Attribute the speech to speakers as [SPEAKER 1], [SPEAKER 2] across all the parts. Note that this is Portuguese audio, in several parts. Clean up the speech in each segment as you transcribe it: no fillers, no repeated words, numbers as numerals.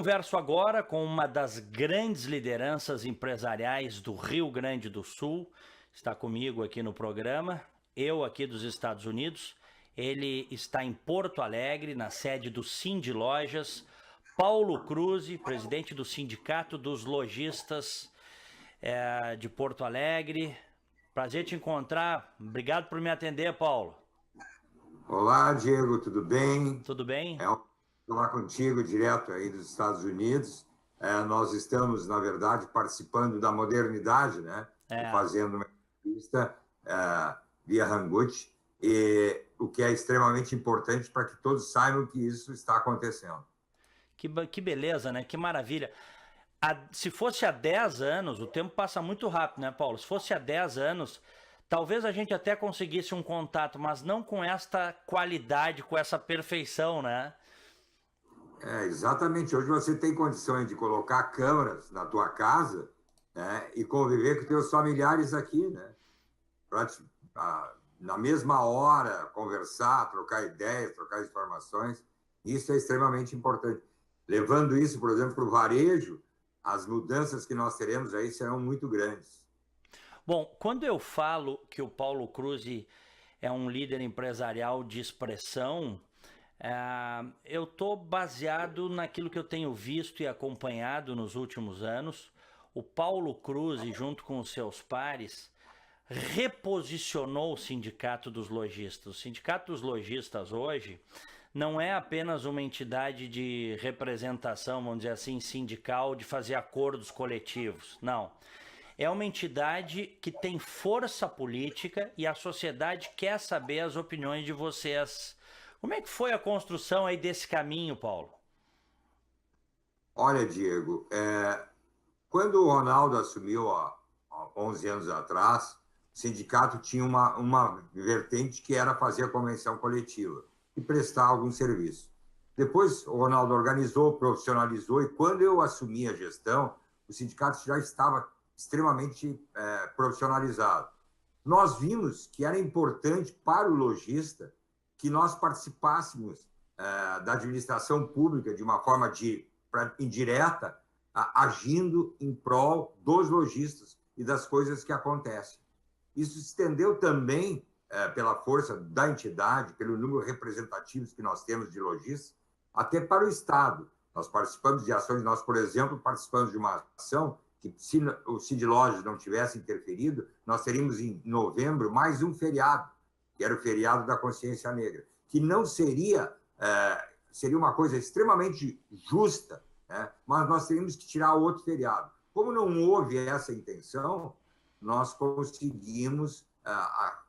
[SPEAKER 1] converso agora com uma das grandes lideranças empresariais do Rio Grande do Sul. Está comigo aqui no programa, eu aqui dos Estados Unidos. Ele está em Porto Alegre, na sede do Sind Lojas. Paulo Kruse, presidente do Sindicato dos Lojistas de Porto Alegre. Prazer te encontrar. Obrigado por me atender, Paulo.
[SPEAKER 2] Olá, Diego, tudo bem?
[SPEAKER 1] Tudo bem?
[SPEAKER 2] É um falar contigo direto aí dos Estados Unidos. Nós estamos, na verdade, participando da modernidade, né? Fazendo uma entrevista via Hangout, e o que é extremamente importante para que todos saibam que isso está acontecendo.
[SPEAKER 1] Que beleza, né? Que maravilha. Se fosse há 10 anos, o tempo passa muito rápido, né, Paulo? Se fosse há 10 anos, talvez a gente até conseguisse um contato, mas não com esta qualidade, com essa perfeição, né?
[SPEAKER 2] Exatamente. Hoje você tem condições de colocar câmeras na tua casa, né, e conviver com teus familiares aqui, né? Na mesma hora, conversar, trocar ideias, trocar informações. Isso é extremamente importante. Levando isso, por exemplo, para o varejo, as mudanças que nós teremos aí serão muito grandes.
[SPEAKER 1] Bom, quando eu falo que o Paulo Kruse é um líder empresarial de expressão, eu estou baseado naquilo que eu tenho visto e acompanhado nos últimos anos. O Paulo Kruse, junto com os seus pares, reposicionou o Sindicato dos Lojistas. O Sindicato dos Lojistas hoje não é apenas uma entidade de representação, vamos dizer assim, sindical, de fazer acordos coletivos. Não. É uma entidade que tem força política e a sociedade quer saber as opiniões de vocês. Como é que foi a construção aí desse caminho, Paulo?
[SPEAKER 2] Olha, Diego, quando o Ronaldo assumiu há 11 anos atrás, o sindicato tinha uma vertente que era fazer a convenção coletiva e prestar algum serviço. Depois o Ronaldo organizou, profissionalizou, e quando eu assumi a gestão, o sindicato já estava extremamente profissionalizado. Nós vimos que era importante para o lojista que nós participássemos da administração pública de uma forma indireta, agindo em prol dos lojistas e das coisas que acontecem. Isso se estendeu também pela força da entidade, pelo número representativo que nós temos de lojistas, até para o Estado. Nós participamos de ações, nós, por exemplo, participamos de uma ação que, se o Sind Lojas não tivesse interferido, nós teríamos em novembro mais um feriado, que era o feriado da consciência negra, que não seria uma coisa extremamente justa, né? Mas nós teríamos que tirar outro feriado. Como não houve essa intenção, nós conseguimos,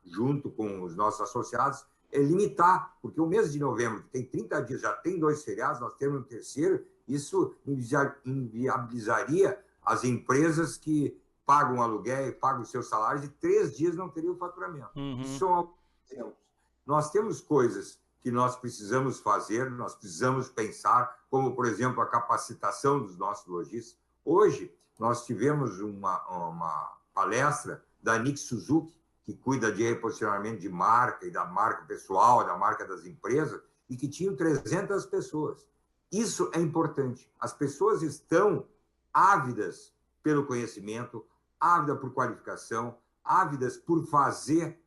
[SPEAKER 2] junto com os nossos associados, limitar, porque o mês de novembro, que tem 30 dias, já tem 2 feriados, nós temos um terceiro, isso inviabilizaria as empresas que pagam aluguel e pagam seus salários, e 3 dias não teriam faturamento. Isso nós temos coisas que nós precisamos fazer, nós precisamos pensar, como, por exemplo, a capacitação dos nossos lojistas. Hoje, nós tivemos uma palestra da Nick Suzuki, que cuida de reposicionamento de marca e da marca pessoal, da marca das empresas, e que tinham 300 pessoas. Isso é importante. As pessoas estão ávidas pelo conhecimento, ávidas por qualificação, ávidas por fazer,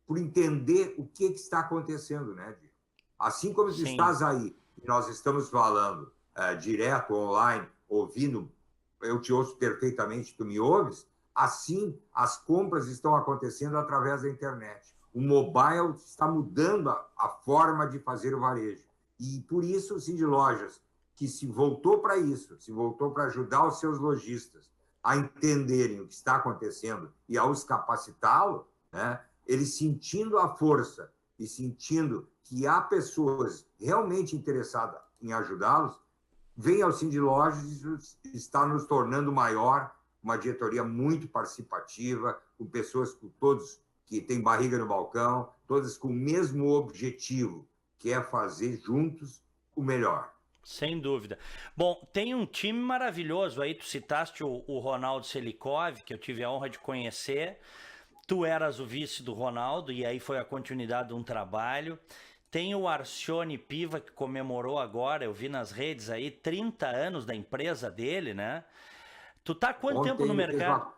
[SPEAKER 2] por entender o que está acontecendo, né, Diego? Assim como tu estás aí, e nós estamos falando direto, online, ouvindo, eu te ouço perfeitamente, tu me ouves, assim as compras estão acontecendo através da internet. O mobile está mudando a forma de fazer o varejo. E por isso o Sind Lojas, que se voltou para isso, se voltou para ajudar os seus lojistas a entenderem o que está acontecendo e a os capacitá-lo, né, eles sentindo a força e sentindo que há pessoas realmente interessadas em ajudá-los, vem ao Sind Lojas e isso está nos tornando maior, uma diretoria muito participativa, com pessoas, com todos que têm barriga no balcão, todas com o mesmo objetivo, que é fazer juntos o melhor.
[SPEAKER 1] Sem dúvida. Bom, tem um time maravilhoso aí, tu citaste o Ronaldo Selikov, que eu tive a honra de conhecer. Tu eras o vice do Ronaldo e aí foi a continuidade de um trabalho. Tem o Arcione Piva, que comemorou agora, eu vi nas redes aí, 30 anos da empresa dele, né? Tu tá há quanto tempo no mercado?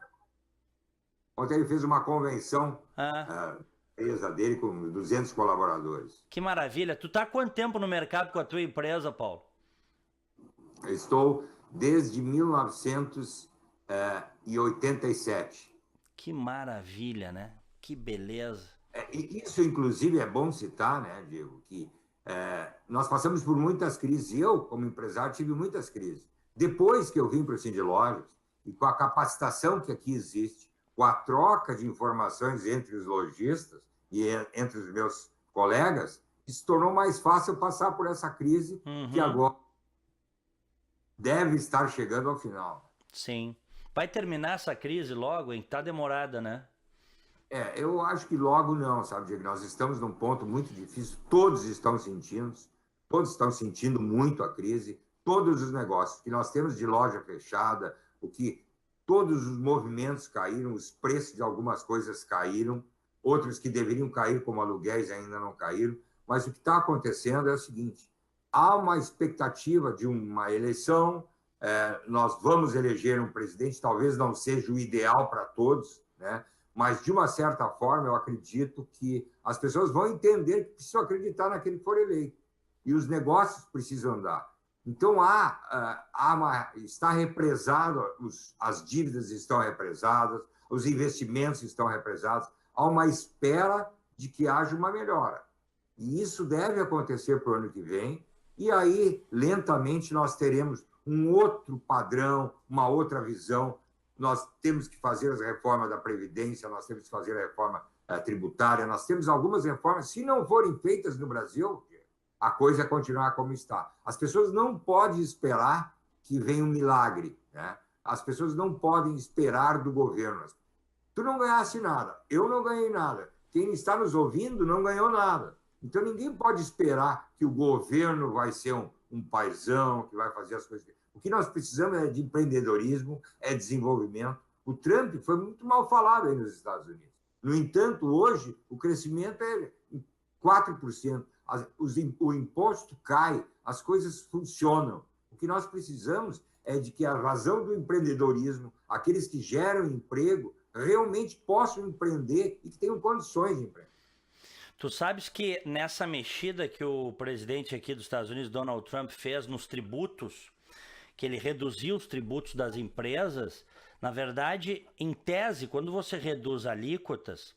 [SPEAKER 2] Ontem ele fez uma convenção,
[SPEAKER 1] Ah,
[SPEAKER 2] a empresa dele, com 200 colaboradores.
[SPEAKER 1] que maravilha. Tu tá há quanto tempo no mercado com a tua empresa, Paulo?
[SPEAKER 2] Eu estou desde 1987.
[SPEAKER 1] Que maravilha, né? Que beleza.
[SPEAKER 2] E isso, inclusive, é bom citar, né, Diego, que nós passamos por muitas crises. Eu, como empresário, tive muitas crises. Depois que eu vim para o Cindy Lojas, e com a capacitação que aqui existe, com a troca de informações entre os lojistas e entre os meus colegas, se tornou mais fácil passar por essa crise que agora deve estar chegando ao final.
[SPEAKER 1] Sim. Vai terminar essa crise logo, hein? Tá demorada, né?
[SPEAKER 2] Eu acho que logo não, sabe, Diego? Nós estamos num ponto muito difícil, todos estão sentindo muito a crise, todos os negócios que nós temos de loja fechada, todos os movimentos caíram, os preços de algumas coisas caíram, outros que deveriam cair, como aluguéis, ainda não caíram, mas o que está acontecendo é o seguinte, há uma expectativa de uma eleição, nós vamos eleger um presidente, talvez não seja o ideal para todos, né? Mas, de uma certa forma, eu acredito que as pessoas vão entender que precisam acreditar naquele que for eleito. E os negócios precisam andar. Então, está represado, as dívidas estão represadas, os investimentos estão represados. Há uma espera de que haja uma melhora. E isso deve acontecer para o ano que vem. E aí, lentamente, nós teremos um outro padrão, uma outra visão. Nós temos que fazer as reformas da Previdência, nós temos que fazer a reforma tributária, nós temos algumas reformas, se não forem feitas no Brasil, a coisa continuar como está. As pessoas não podem esperar que venha um milagre, né? As pessoas não podem esperar do governo. Tu não ganhasse nada, eu não ganhei nada, quem está nos ouvindo não ganhou nada. Então ninguém pode esperar que o governo vai ser um paizão, que vai fazer as coisas. O que nós precisamos é de empreendedorismo, é desenvolvimento. O Trump foi muito mal falado aí nos Estados Unidos. No entanto, hoje, o crescimento é 4%. O imposto cai, as coisas funcionam. O que nós precisamos é de que a razão do empreendedorismo, aqueles que geram emprego, realmente possam empreender e que tenham condições de empreender.
[SPEAKER 1] Tu sabes que nessa mexida que o presidente aqui dos Estados Unidos, Donald Trump, fez nos tributos, que ele reduziu os tributos das empresas, na verdade, em tese, quando você reduz alíquotas,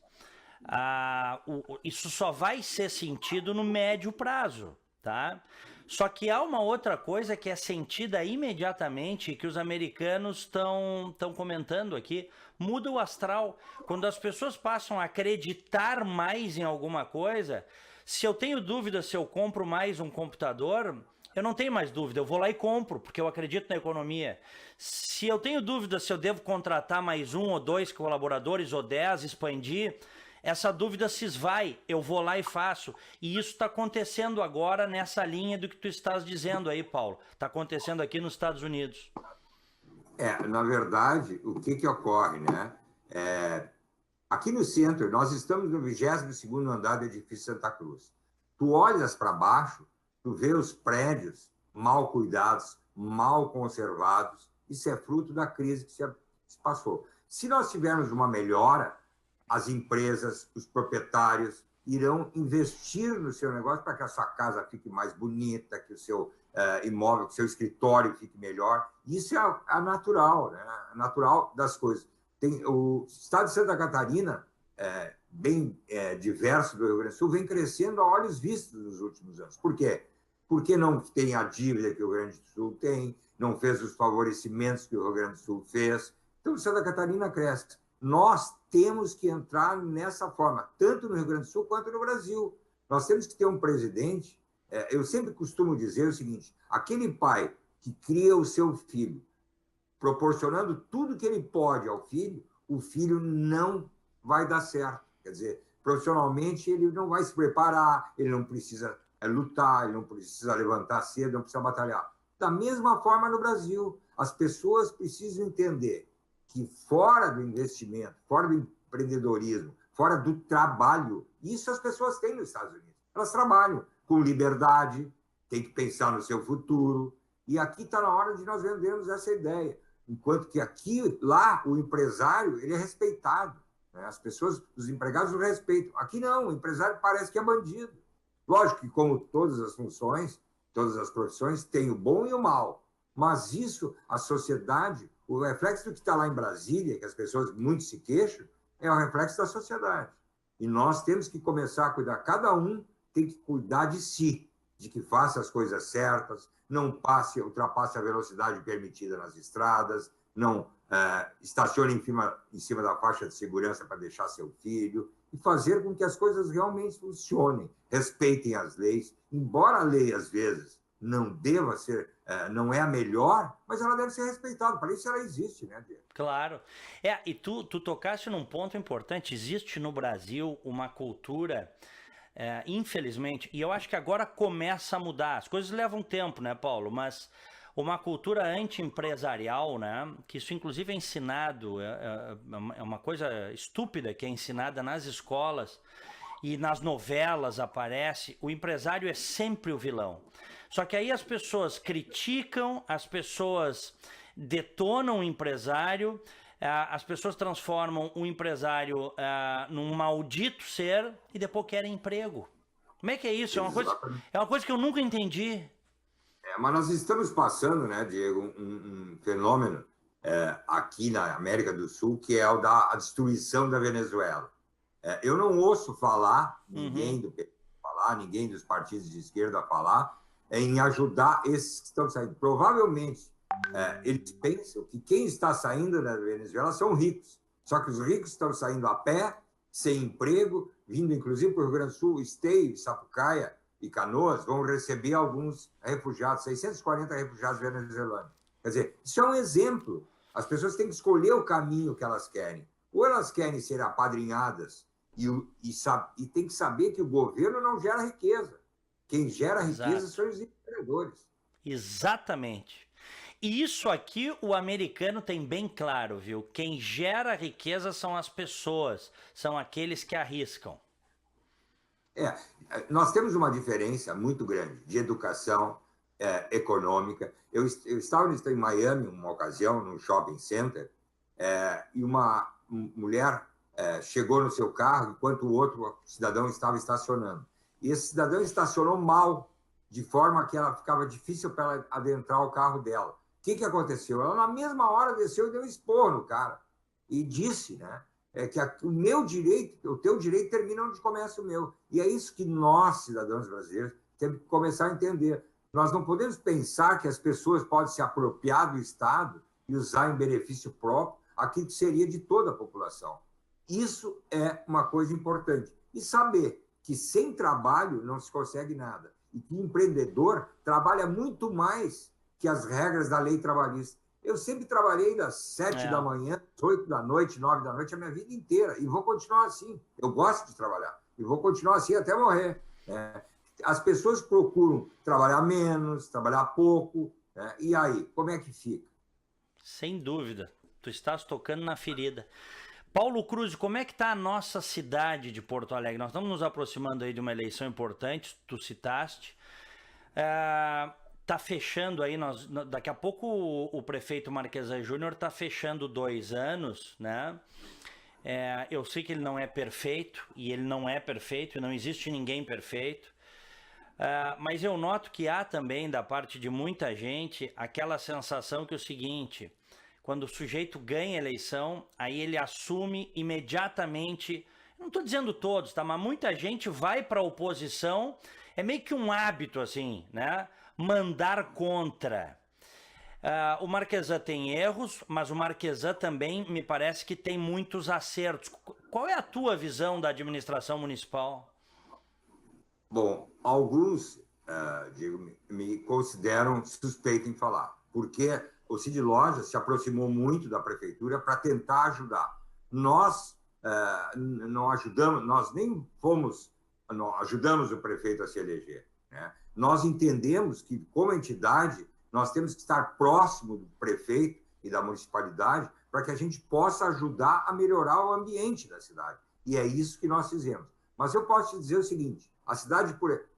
[SPEAKER 1] isso só vai ser sentido no médio prazo, tá? Só que há uma outra coisa que é sentida imediatamente, que os americanos estão comentando aqui, muda o astral. Quando as pessoas passam a acreditar mais em alguma coisa, se eu tenho dúvida se eu compro mais um computador, eu não tenho mais dúvida, eu vou lá e compro, porque eu acredito na economia. Se eu tenho dúvida se eu devo contratar mais 1 ou 2 colaboradores, ou 10, expandir, essa dúvida se esvai, eu vou lá e faço. E isso está acontecendo agora nessa linha do que tu estás dizendo aí, Paulo. Está acontecendo aqui nos Estados Unidos.
[SPEAKER 2] Na verdade, o que ocorre, né? Aqui no centro, nós estamos no 22º andar do edifício Santa Cruz. Tu olhas para baixo, tu vê os prédios mal cuidados, mal conservados. Isso é fruto da crise que se passou. Se nós tivermos uma melhora, as empresas, os proprietários irão investir no seu negócio para que a sua casa fique mais bonita, que o seu imóvel, que o seu escritório fique melhor. Isso é natural, né? Natural das coisas. O estado de Santa Catarina, bem diverso do Rio Grande do Sul, vem crescendo a olhos vistos nos últimos anos. Por quê? Porque não tem a dívida que o Rio Grande do Sul tem, não fez os favorecimentos que o Rio Grande do Sul fez. Então, Santa Catarina cresce. Nós temos que entrar nessa forma, tanto no Rio Grande do Sul quanto no Brasil. Nós temos que ter um presidente. Eu sempre costumo dizer o seguinte: aquele pai que cria o seu filho, proporcionando tudo que ele pode ao filho, o filho não vai dar certo. Quer dizer, profissionalmente ele não vai se preparar, ele não precisa lutar, ele não precisa levantar cedo, não precisa batalhar. Da mesma forma no Brasil, as pessoas precisam entender que fora do investimento, fora do empreendedorismo, fora do trabalho, isso as pessoas têm nos Estados Unidos. Elas trabalham com liberdade, tem que pensar no seu futuro. E aqui está na hora de nós vendermos essa ideia. Enquanto que aqui, lá, o empresário, ele é respeitado. Né? As pessoas, os empregados o respeitam. Aqui não, o empresário parece que é bandido. Lógico que, como todas as funções, todas as profissões, tem o bom e o mal. Mas isso, a sociedade, o reflexo do que está lá em Brasília, que as pessoas muito se queixam, é o reflexo da sociedade. E nós temos que começar a cuidar. Cada um tem que cuidar de si, de que faça as coisas certas, não ultrapasse a velocidade permitida nas estradas, não estacione em cima da faixa de segurança para deixar seu filho, e fazer com que as coisas realmente funcionem, respeitem as leis, embora a lei, às vezes, não deva ser, não é a melhor, mas ela deve ser respeitada, para isso ela existe, né, Diego?
[SPEAKER 1] Claro. E tu tocaste num ponto importante, existe no Brasil uma cultura, infelizmente, e eu acho que agora começa a mudar, as coisas levam tempo, né, Paulo, mas uma cultura anti-empresarial, né, que isso inclusive é ensinado, é uma coisa estúpida que é ensinada nas escolas e nas novelas aparece, o empresário é sempre o vilão. Só que aí as pessoas criticam, as pessoas detonam o empresário, as pessoas transformam o empresário num maldito ser e depois querem emprego. Como é que é isso? É uma coisa que eu nunca entendi.
[SPEAKER 2] Mas nós estamos passando, né, Diego, um fenômeno aqui na América do Sul, que é o da destruição da Venezuela. Eu não ouço falar, ninguém do PT falar, ninguém dos partidos de esquerda falar, em ajudar esses que estão saindo. Provavelmente, eles pensam que quem está saindo da Venezuela são ricos, só que os ricos estão saindo a pé, sem emprego, vindo inclusive para o Rio Grande do Sul, Esteio, Sapucaia e Canoas, vão receber alguns refugiados, 640 refugiados venezuelanos. Quer dizer, isso é um exemplo. As pessoas têm que escolher o caminho que elas querem. Ou elas querem ser apadrinhadas e tem que saber que o governo não gera riqueza. Quem gera riqueza são os empreendedores.
[SPEAKER 1] Exatamente. E isso aqui o americano tem bem claro, viu? Quem gera riqueza são as pessoas, são aqueles que arriscam.
[SPEAKER 2] Nós temos uma diferença muito grande de educação econômica. Eu estava em Miami, uma ocasião, num shopping center, e uma mulher chegou no seu carro enquanto o outro cidadão estava estacionando. E esse cidadão estacionou mal, de forma que ela ficava difícil para ela adentrar o carro dela. O que aconteceu? Ela, na mesma hora, desceu e deu um esporro no cara. E disse, né, que o meu direito, o teu direito termina onde começa o meu. E é isso que nós, cidadãos brasileiros, temos que começar a entender. Nós não podemos pensar que as pessoas podem se apropriar do Estado e usar em benefício próprio aquilo que seria de toda a população. Isso é uma coisa importante. E saber que sem trabalho não se consegue nada. E que o empreendedor trabalha muito mais que as regras da lei trabalhista. Eu sempre trabalhei das 7 da manhã, 8 da noite, 9 da noite, a minha vida inteira. E vou continuar assim. Eu gosto de trabalhar. E vou continuar assim até morrer. As pessoas procuram trabalhar menos, trabalhar pouco. E aí, como é que fica?
[SPEAKER 1] Sem dúvida. Tu estás tocando na ferida. Paulo Cruz, como é que está a nossa cidade de Porto Alegre? Nós estamos nos aproximando aí de uma eleição importante, tu citaste. Está fechando aí, daqui a pouco o prefeito Marquesan Júnior está fechando 2 anos, né? Eu sei que ele não é perfeito, e ele não é perfeito, e não existe ninguém perfeito. Mas eu noto que há também, da parte de muita gente, aquela sensação que é o seguinte: quando o sujeito ganha a eleição, aí ele assume imediatamente, não estou dizendo todos, tá? Mas muita gente vai para a oposição, é meio que um hábito assim, né? Mandar contra. O Marquesan tem erros, mas o Marquesan também me parece que tem muitos acertos. Qual é a tua visão da administração municipal?
[SPEAKER 2] Bom, alguns, Diego, me consideram suspeito em falar, porque o Cid Lojas se aproximou muito da prefeitura para tentar ajudar. Nós não ajudamos, nós nem fomos, não ajudamos o prefeito a se eleger, né? Nós entendemos que, como entidade, nós temos que estar próximo do prefeito e da municipalidade para que a gente possa ajudar a melhorar o ambiente da cidade. E é isso que nós fizemos. Mas eu posso te dizer o seguinte, a cidade,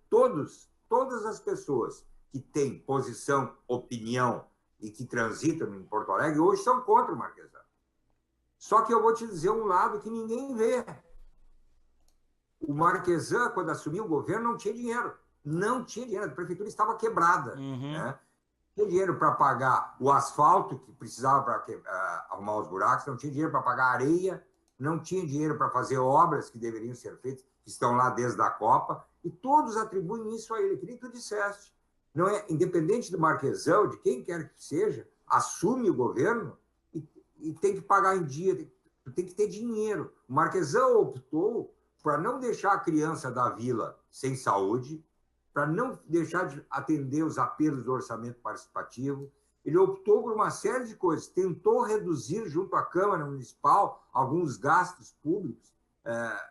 [SPEAKER 2] todas as pessoas que têm posição, opinião e que transitam em Porto Alegre, hoje são contra o Marquesan. Só que eu vou te dizer um lado que ninguém vê. O Marquesan, quando assumiu o governo, não tinha dinheiro. Não tinha dinheiro. A prefeitura estava quebrada. Né? Não tinha dinheiro para pagar o asfalto que precisava para arrumar os buracos, não tinha dinheiro para pagar areia, não tinha dinheiro para fazer obras que deveriam ser feitas, que estão lá desde a Copa, e todos atribuem isso a ele. Que nem tu disseste. Não é, independente do Marquesan, de quem quer que seja, assume o governo e tem que pagar em dia, tem que ter dinheiro. O Marquesan optou para não deixar a criança da vila sem saúde, para não deixar de atender os apelos do orçamento participativo. Ele optou por uma série de coisas, tentou reduzir, junto à Câmara Municipal, alguns gastos públicos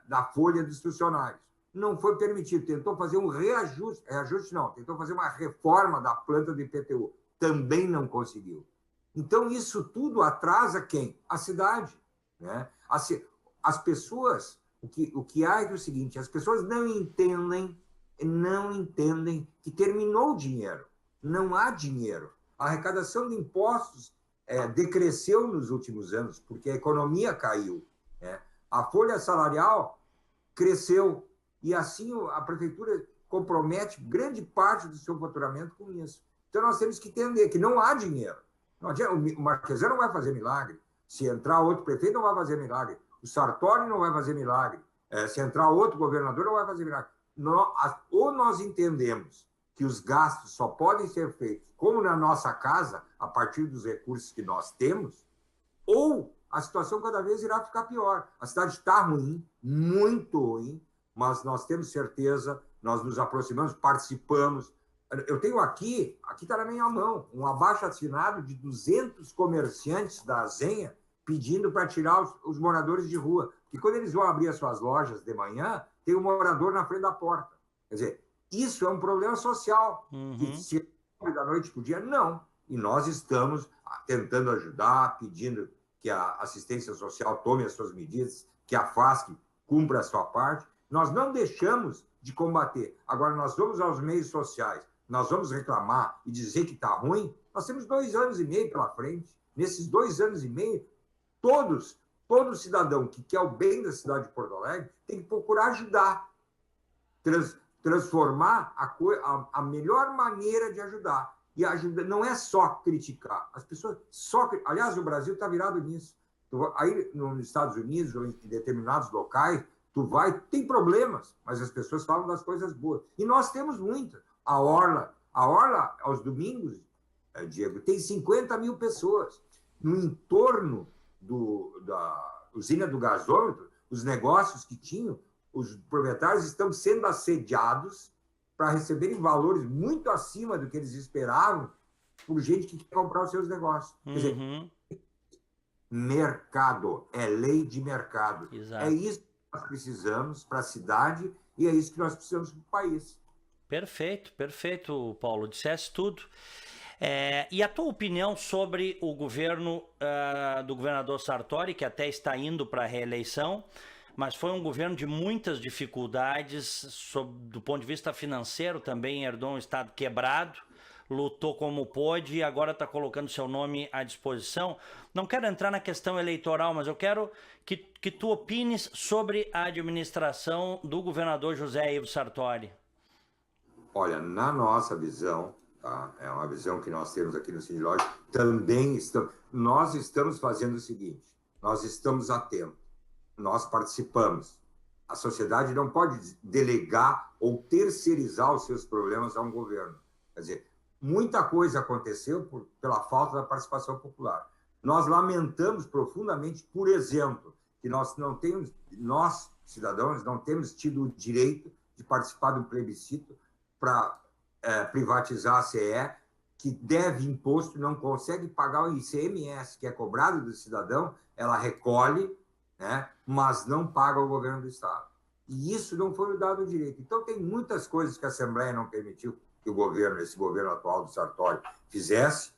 [SPEAKER 2] da folha dos funcionários. Não foi permitido, tentou fazer um tentou fazer uma reforma da planta do IPTU, também não conseguiu. Então, isso tudo atrasa quem? A cidade. Né? As pessoas, o que há é o seguinte, as pessoas não entendem que terminou o dinheiro. Não há dinheiro. A arrecadação de impostos decresceu nos últimos anos, porque a economia caiu. Né? A folha salarial cresceu, e assim a prefeitura compromete grande parte do seu faturamento com isso. Então, nós temos que entender que não há dinheiro. Não adianta, o Marquesan não vai fazer milagre. Se entrar outro prefeito, não vai fazer milagre. O Sartori não vai fazer milagre. Se entrar outro governador, não vai fazer milagre. Ou nós entendemos que os gastos só podem ser feitos, como na nossa casa, a partir dos recursos que nós temos, ou a situação cada vez irá ficar pior. A cidade está ruim, muito ruim, mas nós temos certeza, nós nos aproximamos, participamos. Eu tenho aqui está na minha mão, um abaixo-assinado de 200 comerciantes da Zenha pedindo para tirar os moradores de rua. Porque quando eles vão abrir as suas lojas de manhã, tem um morador na frente da porta. Quer dizer, isso é um problema social. Que se da noite para o dia, não. E nós estamos tentando ajudar, pedindo que a assistência social tome as suas medidas, que a FASC cumpra a sua parte. Nós não deixamos de combater. Agora, nós vamos aos meios sociais, nós vamos reclamar e dizer que está ruim. Nós temos 2 anos e meio pela frente. Nesses 2 anos e meio, todo cidadão que quer o bem da cidade de Porto Alegre tem que procurar ajudar, transformar a melhor maneira de ajudar. E ajuda não é só criticar. As pessoas aliás, o Brasil está virado nisso. Aí, nos Estados Unidos, ou em determinados locais, tem problemas, mas as pessoas falam das coisas boas. E nós temos muitas. A Orla, aos domingos, Diego, tem 50 mil pessoas. No entorno da usina do gasômetro, os negócios que tinham, os proprietários estão sendo assediados para receberem valores muito acima do que eles esperavam por gente que quer comprar os seus negócios. Quer dizer, mercado, é lei de mercado.
[SPEAKER 1] Exato.
[SPEAKER 2] É isso que nós precisamos para a cidade e é isso que nós precisamos para o país.
[SPEAKER 1] Perfeito, Paulo. Disseste tudo. E a tua opinião sobre o governo do governador Sartori, que até está indo para a reeleição, mas foi um governo de muitas dificuldades, do ponto de vista financeiro também, herdou um estado quebrado, lutou como pôde e agora está colocando seu nome à disposição. Não quero entrar na questão eleitoral, mas eu quero que tu opines sobre a administração do governador José Ivo Sartori.
[SPEAKER 2] Olha, na nossa visão, tá? É uma visão que nós temos aqui no Cinelógico, também nós estamos fazendo o seguinte, nós estamos atentos, nós participamos. A sociedade não pode delegar ou terceirizar os seus problemas a um governo. Quer dizer, muita coisa aconteceu pela falta da participação popular. Nós lamentamos profundamente, por exemplo, que nós cidadãos, não temos tido o direito de participar do plebiscito para privatizar a CE, que deve imposto, não consegue pagar o ICMS, que é cobrado do cidadão, ela recolhe, né, mas não paga o governo do Estado. E isso não foi dado o direito. Então, tem muitas coisas que a Assembleia não permitiu que esse governo atual do Sartori, fizesse.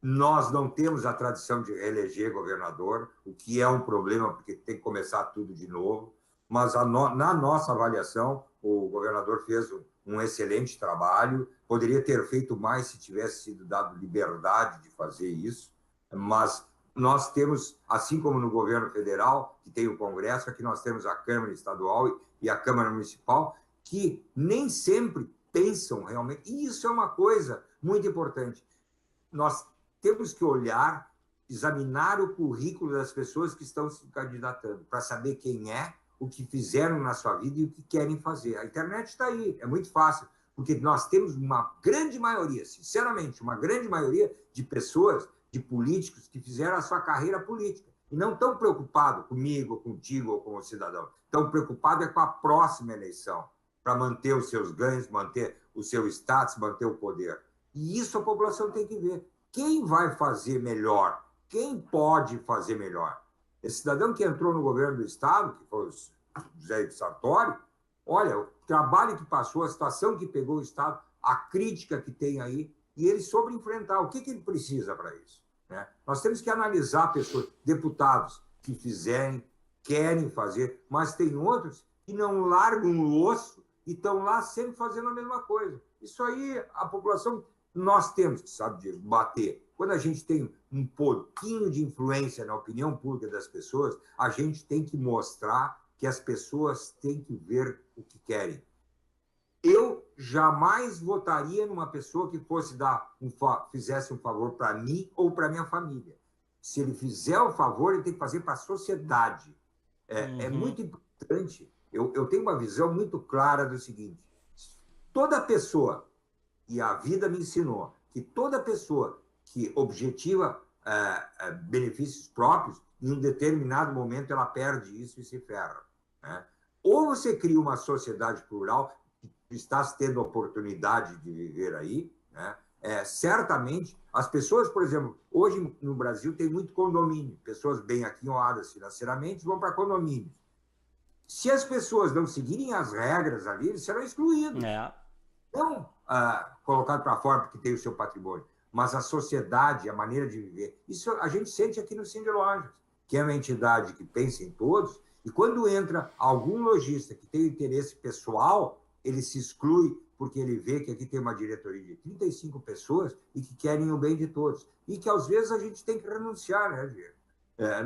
[SPEAKER 2] Nós não temos a tradição de reeleger governador, o que é um problema, porque tem que começar tudo de novo. mas na nossa avaliação, o governador fez um excelente trabalho, poderia ter feito mais se tivesse sido dado liberdade de fazer isso, mas nós temos, assim como no governo federal, que tem o Congresso, aqui nós temos a Câmara Estadual e a Câmara Municipal, que nem sempre pensam realmente, e isso é uma coisa muito importante. Nós temos que olhar, examinar o currículo das pessoas que estão se candidatando, para saber quem é, o que fizeram na sua vida e o que querem fazer. A internet está aí, é muito fácil, porque nós temos uma grande maioria, sinceramente, uma grande maioria de pessoas, de políticos que fizeram a sua carreira política e não estão preocupados comigo, contigo ou com o cidadão. Estão preocupados com a próxima eleição, para manter os seus ganhos, manter o seu status, manter o poder. E isso a população tem que ver. Quem vai fazer melhor? Quem pode fazer melhor? Esse cidadão que entrou no governo do Estado, que foi o José Sartori, olha, o trabalho que passou, a situação que pegou o Estado, a crítica que tem aí, e ele soube enfrentar. O que ele precisa para isso? Né? Nós temos que analisar pessoas, deputados que fizerem, querem fazer, mas tem outros que não largam o osso e estão lá sempre fazendo a mesma coisa. Isso aí, a população, nós temos que saber bater. Quando a gente tem um pouquinho de influência na opinião pública das pessoas, a gente tem que mostrar que as pessoas têm que ver o que querem. Eu jamais votaria numa pessoa que fosse fizesse um favor para mim ou para minha família. Se ele fizer o favor, ele tem que fazer para a sociedade. É muito importante. Eu tenho uma visão muito clara do seguinte: toda pessoa, e a vida me ensinou, que toda pessoa que objetiva benefícios próprios, em um determinado momento ela perde isso e se ferra. Né? Ou você cria uma sociedade plural, que está tendo a oportunidade de viver aí, né? Certamente, as pessoas, por exemplo, hoje no Brasil tem muito condomínio, pessoas bem aquinhoadas financeiramente vão para condomínio. Se as pessoas não seguirem as regras ali, eles serão excluídos. Não colocado para fora porque tem o seu patrimônio, mas a sociedade, a maneira de viver. Isso a gente sente aqui no Cindy Lojas, que é uma entidade que pensa em todos, e quando entra algum lojista que tem interesse pessoal, ele se exclui porque ele vê que aqui tem uma diretoria de 35 pessoas e que querem o bem de todos. E que, às vezes, a gente tem que renunciar, né, Diego?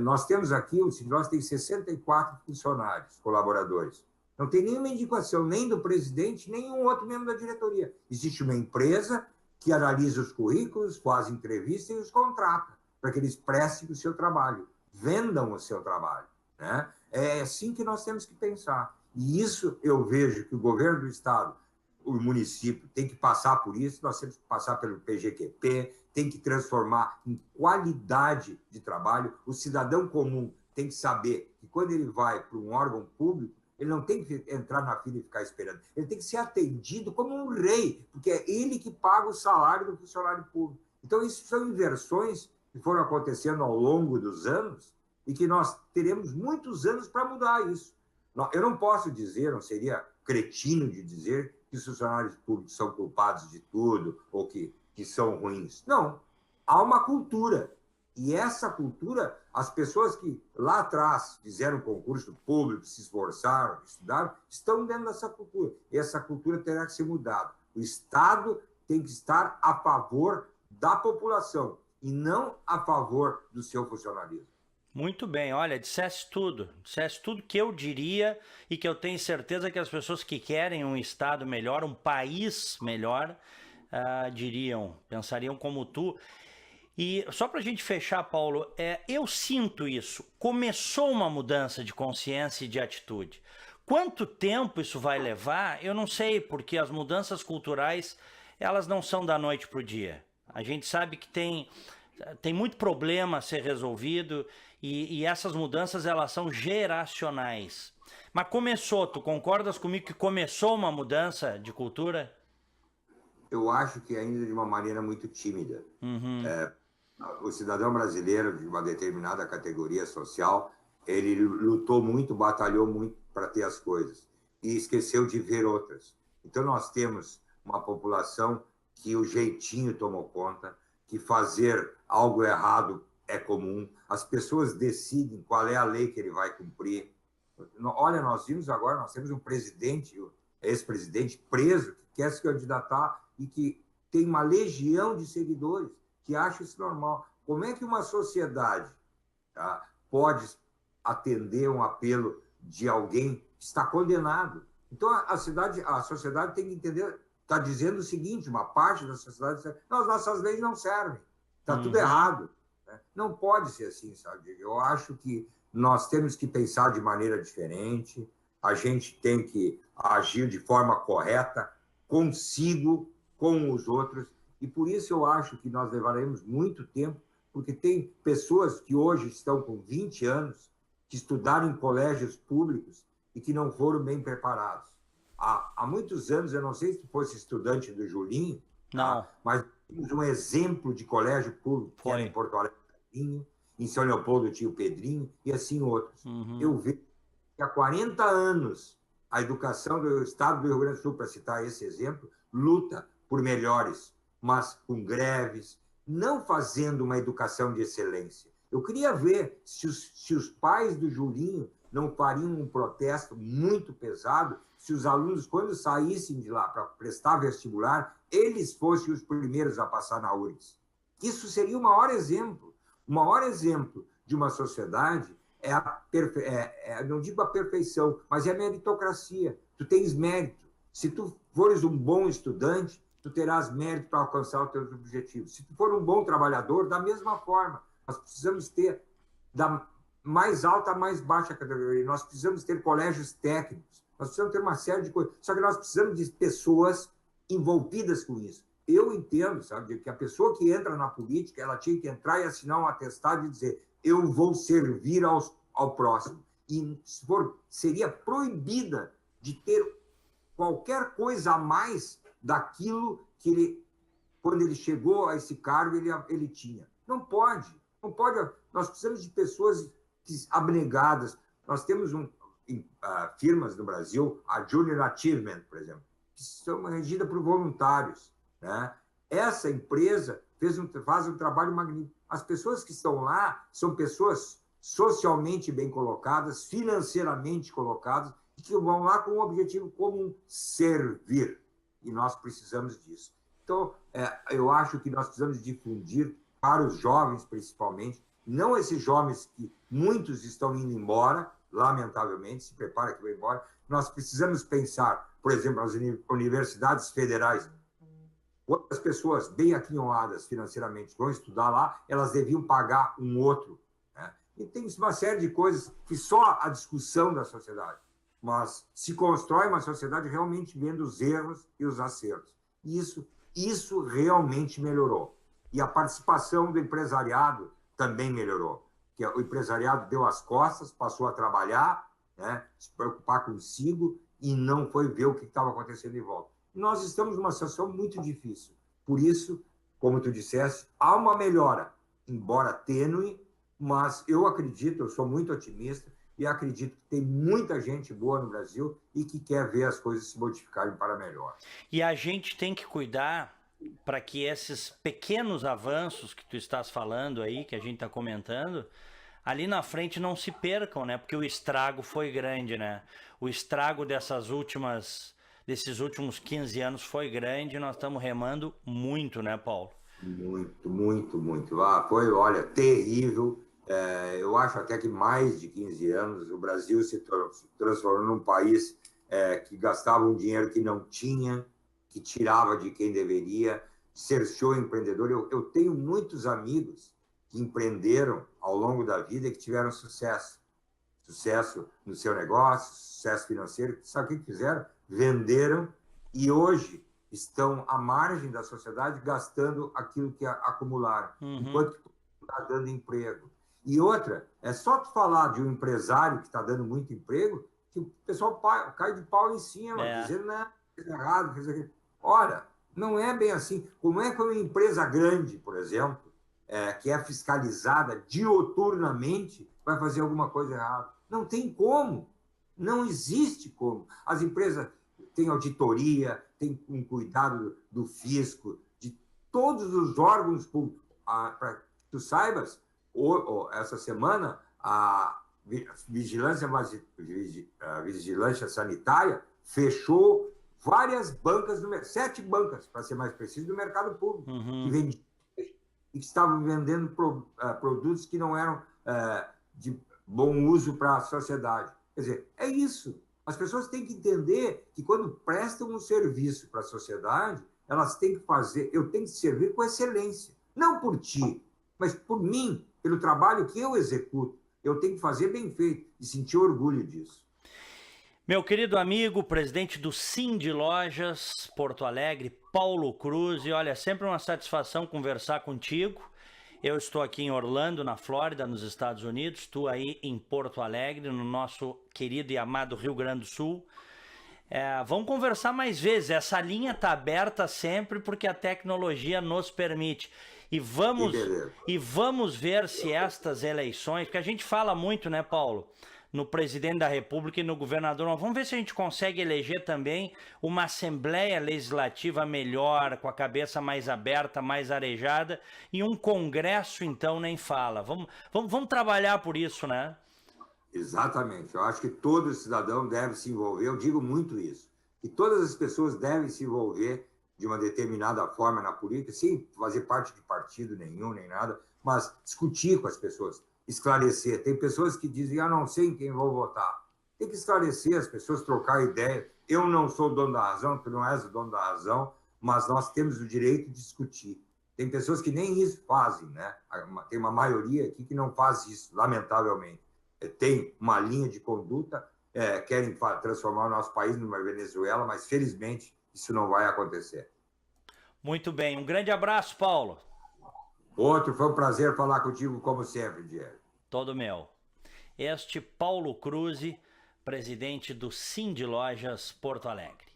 [SPEAKER 2] Nós temos aqui, o Cindy Lojas tem 64 funcionários, colaboradores. Não tem nenhuma indicação, nem do presidente, nem um outro membro da diretoria. Existe uma empresa que analisa os currículos, faz entrevista e os contrata, para que eles prestem o seu trabalho, vendam o seu trabalho. Né? É assim que nós temos que pensar. E isso eu vejo que o governo do Estado, o município, tem que passar por isso, nós temos que passar pelo PGQP, tem que transformar em qualidade de trabalho. O cidadão comum tem que saber que quando ele vai para um órgão público, ele não tem que entrar na fila e ficar esperando. Ele tem que ser atendido como um rei, porque é ele que paga o salário do funcionário público. Então, isso são inversões que foram acontecendo ao longo dos anos e que nós teremos muitos anos para mudar isso. Eu não posso dizer, não seria cretino de dizer que os funcionários públicos são culpados de tudo ou que são ruins. Não. Há uma cultura. E essa cultura, as pessoas que lá atrás fizeram concurso público, se esforçaram, estudaram, estão dentro dessa cultura. E essa cultura terá que ser mudada. O Estado tem que estar a favor da população e não a favor do seu funcionalismo.
[SPEAKER 1] Muito bem, olha, disseste tudo que eu diria e que eu tenho certeza que as pessoas que querem um Estado melhor, um país melhor, diriam, pensariam como tu. E só para a gente fechar, Paulo, eu sinto isso. Começou uma mudança de consciência e de atitude. Quanto tempo isso vai levar, eu não sei, porque as mudanças culturais, elas não são da noite para o dia. A gente sabe que tem muito problema a ser resolvido e essas mudanças, elas são geracionais. Mas começou, tu concordas comigo que começou uma mudança de cultura?
[SPEAKER 2] Eu acho que ainda de uma maneira muito tímida. O cidadão brasileiro de uma determinada categoria social, ele lutou muito, batalhou muito para ter as coisas e esqueceu de ver outras. Então nós temos uma população que o jeitinho tomou conta, que fazer algo errado é comum, as pessoas decidem qual é a lei que ele vai cumprir. Olha, nós vimos agora, nós temos um presidente, ex-presidente preso, que quer se candidatar e que tem uma legião de seguidores que acha isso normal. Como é que uma sociedade, tá, pode atender um apelo de alguém que está condenado? Então, a sociedade tem que entender, está dizendo o seguinte, uma parte da sociedade diz, não, as nossas leis não servem, está tudo errado. Né? Não pode ser assim, sabe? Eu acho que nós temos que pensar de maneira diferente, a gente tem que agir de forma correta, consigo, com os outros, e por isso eu acho que nós levaremos muito tempo, porque tem pessoas que hoje estão com 20 anos, que estudaram em colégios públicos e que não foram bem preparados. Há muitos anos, eu não sei se tu fosse estudante do Julinho,
[SPEAKER 1] Não.
[SPEAKER 2] tá? Mas temos um exemplo de colégio público que era em Porto Alegre, em São Leopoldo tinha o Pedrinho, e assim outros. Eu vejo que há 40 anos a educação do Estado do Rio Grande do Sul, para citar esse exemplo, luta por melhores, mas com greves, não fazendo uma educação de excelência. Eu queria ver se os pais do Julinho não fariam um protesto muito pesado, se os alunos, quando saíssem de lá para prestar vestibular, eles fossem os primeiros a passar na URGS. Isso seria o maior exemplo. O maior exemplo de uma sociedade não digo a perfeição, mas é a meritocracia. Tu tens mérito. Se tu fores um bom estudante, tu terás mérito para alcançar os teus objetivos. Se tu for um bom trabalhador, da mesma forma. Nós precisamos ter da mais alta à mais baixa categoria. Nós precisamos ter colégios técnicos. Nós precisamos ter uma série de coisas. Só que nós precisamos de pessoas envolvidas com isso. Eu entendo, sabe, que a pessoa que entra na política, ela tinha que entrar e assinar um atestado e dizer eu vou servir ao próximo. E seria proibida de ter qualquer coisa a mais daquilo que ele, quando ele chegou a esse cargo, ele tinha. Não pode. Não pode. Nós precisamos de pessoas abnegadas. Nós temos firmas no Brasil, a Junior Achievement, por exemplo, que são regidas por voluntários. Né? Essa empresa faz um trabalho magnífico. As pessoas que estão lá são pessoas socialmente bem colocadas, financeiramente colocadas, e que vão lá com um objetivo comum, servir. E nós precisamos disso. Então, eu acho que nós precisamos difundir para os jovens, principalmente, não esses jovens que muitos estão indo embora, lamentavelmente, se prepara que vão embora. Nós precisamos pensar, por exemplo, nas universidades federais. Quantas pessoas bem aquinhoadas financeiramente vão estudar lá, elas deviam pagar um outro. Né? E tem uma série de coisas que só a discussão da sociedade. Mas se constrói uma sociedade realmente vendo os erros e os acertos. E isso realmente melhorou. E a participação do empresariado também melhorou. Que o empresariado deu as costas, passou a trabalhar, né, se preocupar consigo e não foi ver o que estava acontecendo em volta. Nós estamos numa situação muito difícil. Por isso, como tu disseste, há uma melhora, embora tênue, mas eu acredito, eu sou muito otimista e acredito que tem muita gente boa no Brasil e que quer ver as coisas se modificarem para melhor.
[SPEAKER 1] E a gente tem que cuidar para que esses pequenos avanços que tu estás falando aí, que a gente está comentando, ali na frente não se percam, né? Porque o estrago foi grande, né? O estrago desses últimos 15 anos foi grande e nós estamos remando muito, né, Paulo?
[SPEAKER 2] Muito, muito, muito. Foi, olha, terrível. Eu acho até que mais de 15 anos o Brasil se transformou num país que gastava um dinheiro que não tinha, que tirava de quem deveria, cerceou o empreendedor. Eu tenho muitos amigos que empreenderam ao longo da vida e que tiveram sucesso. Sucesso no seu negócio, sucesso financeiro. Sabe o que fizeram? Venderam e hoje estão à margem da sociedade gastando aquilo que acumularam, enquanto está dando emprego. E outra, é só tu falar de um empresário que está dando muito emprego, que o pessoal cai de pau em cima, dizendo, não, fez errado, fez aquilo. Ora, não é bem assim. Como é que uma empresa grande, por exemplo, que é fiscalizada dioturnamente, vai fazer alguma coisa errada? Não tem como. Não existe como. As empresas têm auditoria, têm um cuidado do fisco, de todos os órgãos públicos. Para que tu saibas, essa semana, vigilância sanitária fechou várias bancas, 7 bancas, para ser mais preciso, do mercado público, que estavam vendendo produtos que não eram de bom uso para a sociedade. Quer dizer, é isso. As pessoas têm que entender que quando prestam um serviço para a sociedade, elas têm que fazer, eu tenho que servir com excelência. Não por ti, mas por mim, pelo trabalho que eu executo. Eu tenho que fazer bem feito e sentir orgulho disso.
[SPEAKER 1] Meu querido amigo, presidente do Sindlojas Porto Alegre, Paulo Cruz, e olha, sempre uma satisfação conversar contigo. Eu estou aqui em Orlando, na Flórida, nos Estados Unidos, tu aí em Porto Alegre, no nosso querido e amado Rio Grande do Sul. Vamos conversar mais vezes, essa linha está aberta sempre porque a tecnologia nos permite. E vamos ver se estas eleições, porque a gente fala muito, né, Paulo, no presidente da República e no governador, mas vamos ver se a gente consegue eleger também uma Assembleia Legislativa melhor, com a cabeça mais aberta, mais arejada, e um Congresso, então, nem fala. Vamos trabalhar por isso, né?
[SPEAKER 2] Exatamente. Eu acho que todo cidadão deve se envolver, eu digo muito isso, que todas as pessoas devem se envolver de uma determinada forma na política, sem fazer parte de partido nenhum, nem nada, mas discutir com as pessoas, esclarecer. Tem pessoas que dizem, não sei em quem vou votar. Tem que esclarecer as pessoas, trocar ideia. Eu não sou o dono da razão, tu não és o dono da razão, mas nós temos o direito de discutir. Tem pessoas que nem isso fazem, né? Tem uma maioria aqui que não faz isso, lamentavelmente. Tem uma linha de conduta, querem transformar o nosso país numa Venezuela, mas felizmente isso não vai acontecer.
[SPEAKER 1] Muito bem. Um grande abraço, Paulo.
[SPEAKER 2] Outro, foi um prazer falar contigo, como sempre, Diego.
[SPEAKER 1] Todo meu. Este Paulo Cruz, presidente do Sindlojas Porto Alegre.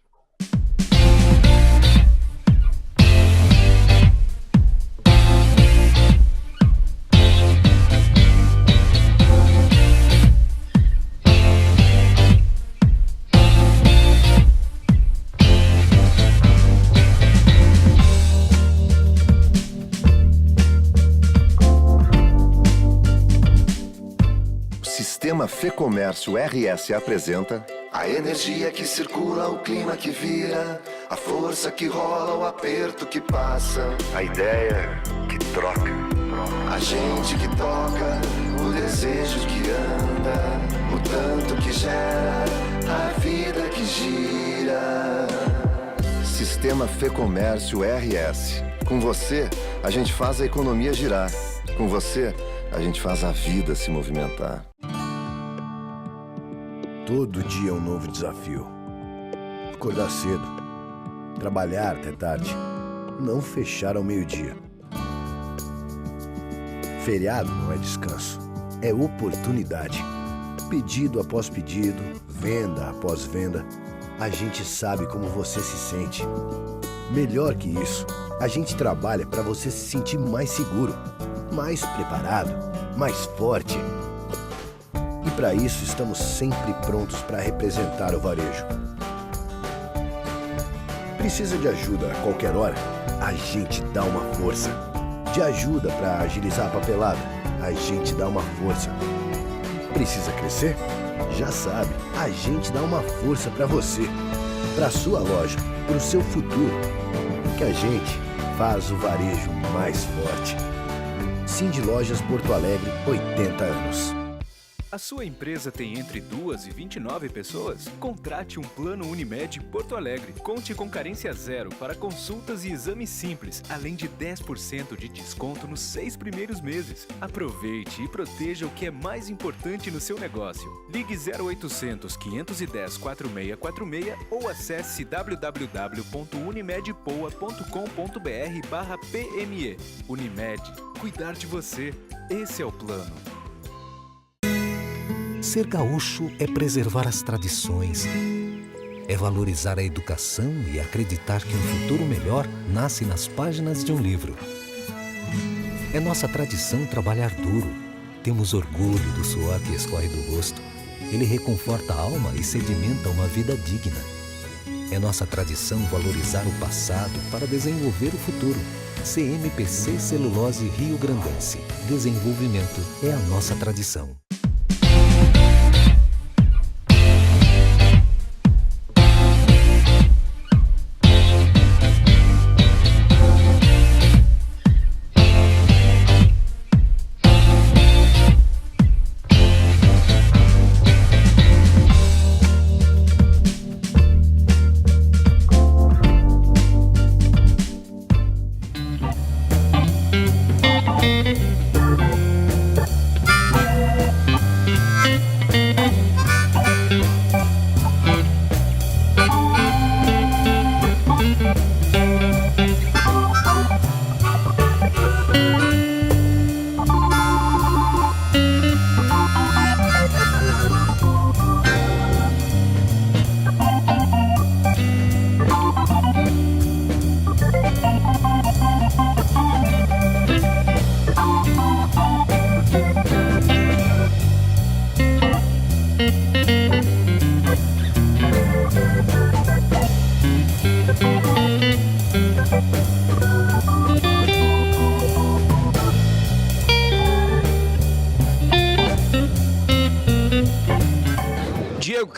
[SPEAKER 3] Sistema Fê Comércio RS apresenta a energia que circula, o clima que vira, a força que rola, o aperto que passa, a ideia que troca, a gente que toca, o desejo que anda, o tanto que gera, a vida que gira. Sistema Fê Comércio RS. Com você, a gente faz a economia girar. Com você, a gente faz a vida se movimentar.
[SPEAKER 4] Todo dia é um novo desafio. Acordar cedo, trabalhar até tarde, não fechar ao meio-dia. Feriado não é descanso, é oportunidade. Pedido após pedido, venda após venda, a gente sabe como você se sente. Melhor que isso, a gente trabalha para você se sentir mais seguro, mais preparado, mais forte. E para isso estamos sempre prontos para representar o varejo. Precisa de ajuda a qualquer hora? A gente dá uma força. De ajuda para agilizar a papelada? A gente dá uma força. Precisa crescer? Já sabe, a gente dá uma força para você, para sua loja, para o seu futuro. Que a gente faz o varejo mais forte. Sindlojas Porto Alegre, 80 anos.
[SPEAKER 5] A sua empresa tem entre 2 e 29 pessoas? Contrate um plano Unimed Porto Alegre. Conte com carência zero para consultas e exames simples, além de 10% de desconto nos 6 primeiros meses. Aproveite e proteja o que é mais importante no seu negócio. Ligue 0800 510 4646 ou acesse www.unimedpoa.com.br/PME. Unimed, cuidar de você. Esse é o plano.
[SPEAKER 6] Ser gaúcho é preservar as tradições, é valorizar a educação e acreditar que um futuro melhor nasce nas páginas de um livro. É nossa tradição trabalhar duro, temos orgulho do suor que escorre do rosto. Ele reconforta a alma e sedimenta uma vida digna. É nossa tradição valorizar o passado para desenvolver o futuro. CMPC Celulose Rio Grandense. Desenvolvimento é a nossa tradição.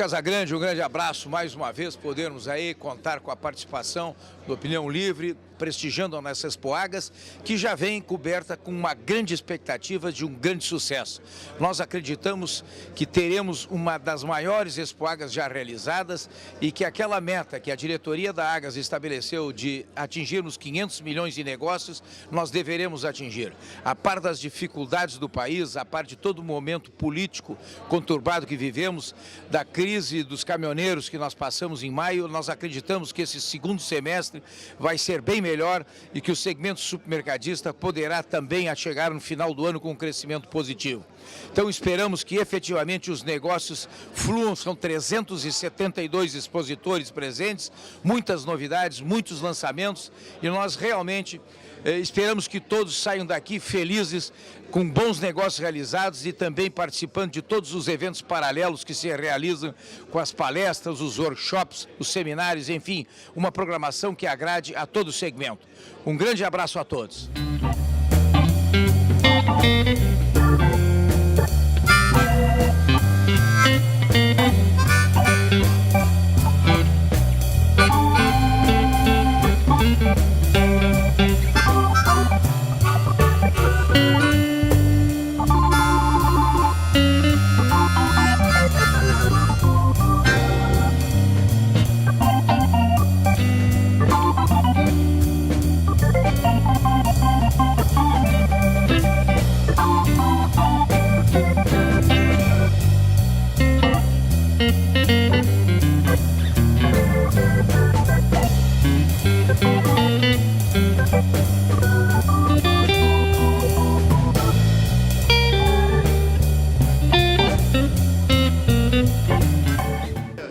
[SPEAKER 7] Casagrande, um grande abraço mais uma vez, podermos aí contar com a participação do Opinião Livre, prestigiando a nossa Expoagas, que já vem coberta com uma grande expectativa de um grande sucesso. Nós acreditamos que teremos uma das maiores Expoagas já realizadas e que aquela meta que a diretoria da Agas estabeleceu de atingirmos 500 milhões de negócios, nós deveremos atingir. A par das dificuldades do país, a par de todo o momento político conturbado que vivemos, da crise dos caminhoneiros que nós passamos em maio, nós acreditamos que esse segundo semestre vai ser bem melhor e que o segmento supermercadista poderá também chegar no final do ano com um crescimento positivo. Então esperamos que efetivamente os negócios fluam, são 372 expositores presentes, muitas novidades, muitos lançamentos e nós realmente esperamos que todos saiam daqui felizes, com bons negócios realizados e também participando de todos os eventos paralelos que se realizam com as palestras, os workshops, os seminários, enfim, uma programação que agrade a todo o segmento. Um grande abraço a todos.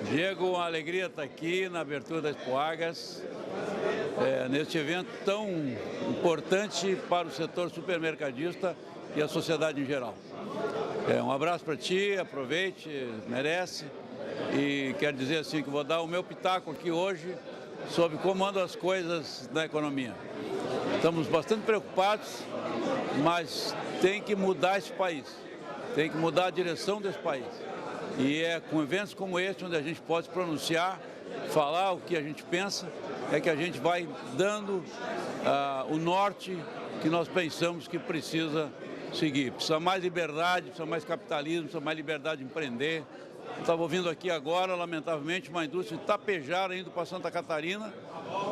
[SPEAKER 8] Diego, uma alegria estar aqui na abertura das Expoagas, neste evento tão importante para o setor supermercadista e a sociedade em geral. Um abraço para ti, aproveite, merece, e quero dizer assim que vou dar o meu pitaco aqui hoje sobre como andam as coisas na economia. Estamos bastante preocupados, mas tem que mudar esse país, tem que mudar a direção desse país. E é com eventos como este, onde a gente pode se pronunciar, falar o que a gente pensa, é que a gente vai dando o norte que nós pensamos que precisa seguir. Precisa mais liberdade, precisa mais capitalismo, precisa mais liberdade de empreender. Estava ouvindo aqui agora, lamentavelmente, uma indústria de Tapejara indo para Santa Catarina,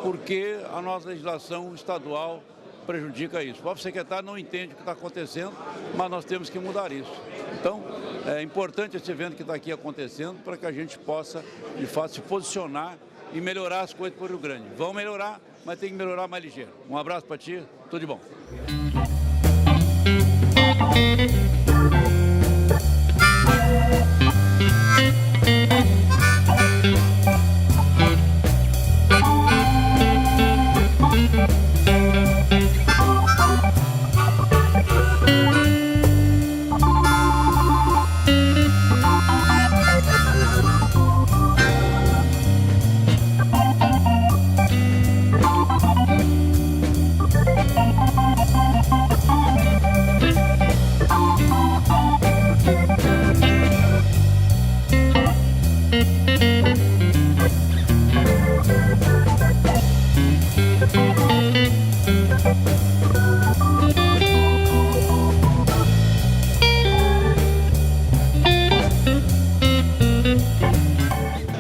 [SPEAKER 8] porque a nossa legislação estadual prejudica isso. O próprio secretário não entende o que está acontecendo, mas nós temos que mudar isso. Então, é importante esse evento que está aqui acontecendo para que a gente possa, de fato, se posicionar e melhorar as coisas para o Rio Grande. Vão melhorar, mas tem que melhorar mais ligeiro. Um abraço para ti, tudo de bom.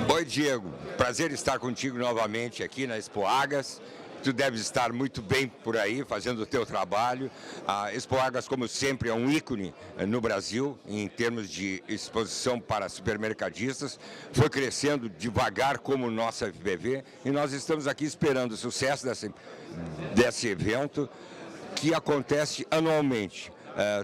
[SPEAKER 2] Oi, Diego. Prazer estar contigo novamente aqui na Expoagas. Tu deves estar muito bem por aí, fazendo o teu trabalho. A Expoagas, como sempre, é um ícone no Brasil, em termos de exposição para supermercadistas. Foi crescendo devagar como nossa FBV e nós estamos aqui esperando o sucesso desse evento, que acontece anualmente.